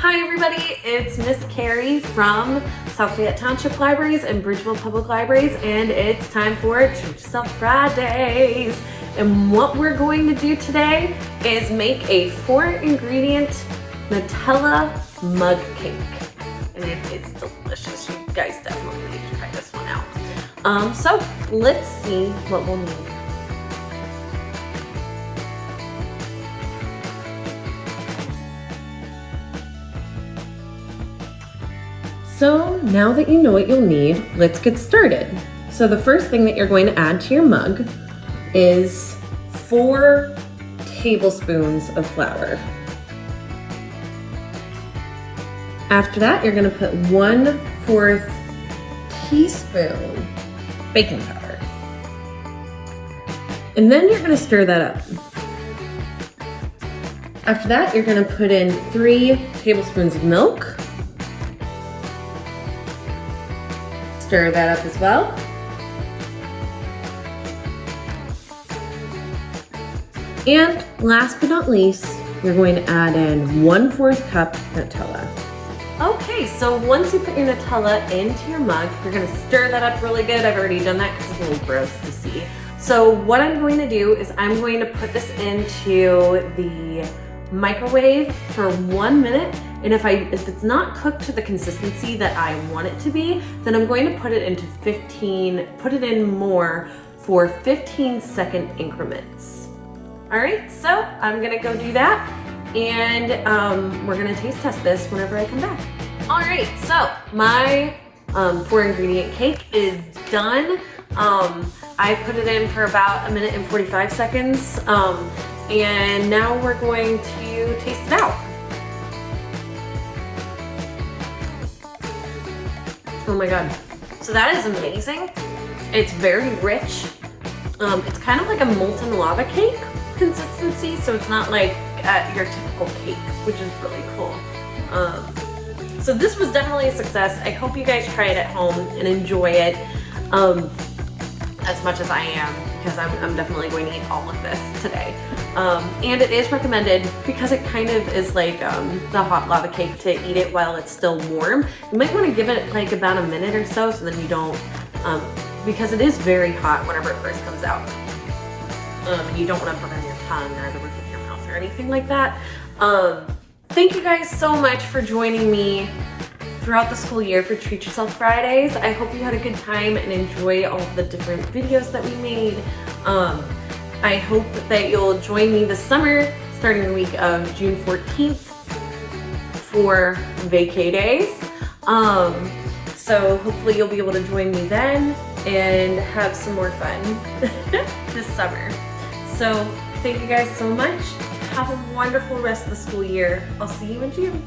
Hi everybody, it's Miss Carrie from South Fayette Township Libraries and Bridgeville Public Libraries, and it's time for Treat Yourself Fridays. And what we're going to do today is make a 4-ingredient Nutella mug cake. And it's delicious. You guys definitely need to try this one out. So let's see what we'll need. So now that you know what you'll need, let's get started. So the first thing that you're going to add to your mug is 4 tablespoons of flour. After that, you're going to put 1/4 teaspoon baking powder. And then you're going to stir that up. After that, you're going to put in 3 tablespoons of milk. Stir that up as well. And last but not least, you're going to add in 1/4 cup Nutella. Okay, so once you put your Nutella into your mug, you're gonna stir that up really good. I've already done that because it's a little gross to see. So what I'm going to do is I'm going to put this into the microwave for 1 minute. And if it's not cooked to the consistency that I want it to be, then I'm going to put it in more for 15-second increments. All right, so I'm gonna go do that, and we're gonna taste test this whenever I come back. All right, so my 4-ingredient cake is done. I put it in for about 1 minute and 45 seconds, and now we're going to taste it out. Oh my God, so that is amazing. It's very rich. It's kind of like a molten lava cake consistency, so it's not like your typical cake, which is really cool. So this was definitely a success. I hope you guys try it at home and enjoy it as much as I am, because I'm definitely going to eat all of this today. And it is recommended because it kind of is like the hot lava cake to eat it while it's still warm. You might want to give it like about a minute or so then you don't, because it is very hot whenever it first comes out. You don't want to burn your tongue or the roof of your mouth or anything like that. Thank you guys so much for joining me throughout the school year for Treat Yourself Fridays. I hope you had a good time and enjoy all the different videos that we made. I hope that you'll join me this summer, starting the week of June 14th for vacay days. So hopefully you'll be able to join me then and have some more fun this summer. So thank you guys so much. Have a wonderful rest of the school year. I'll see you in June.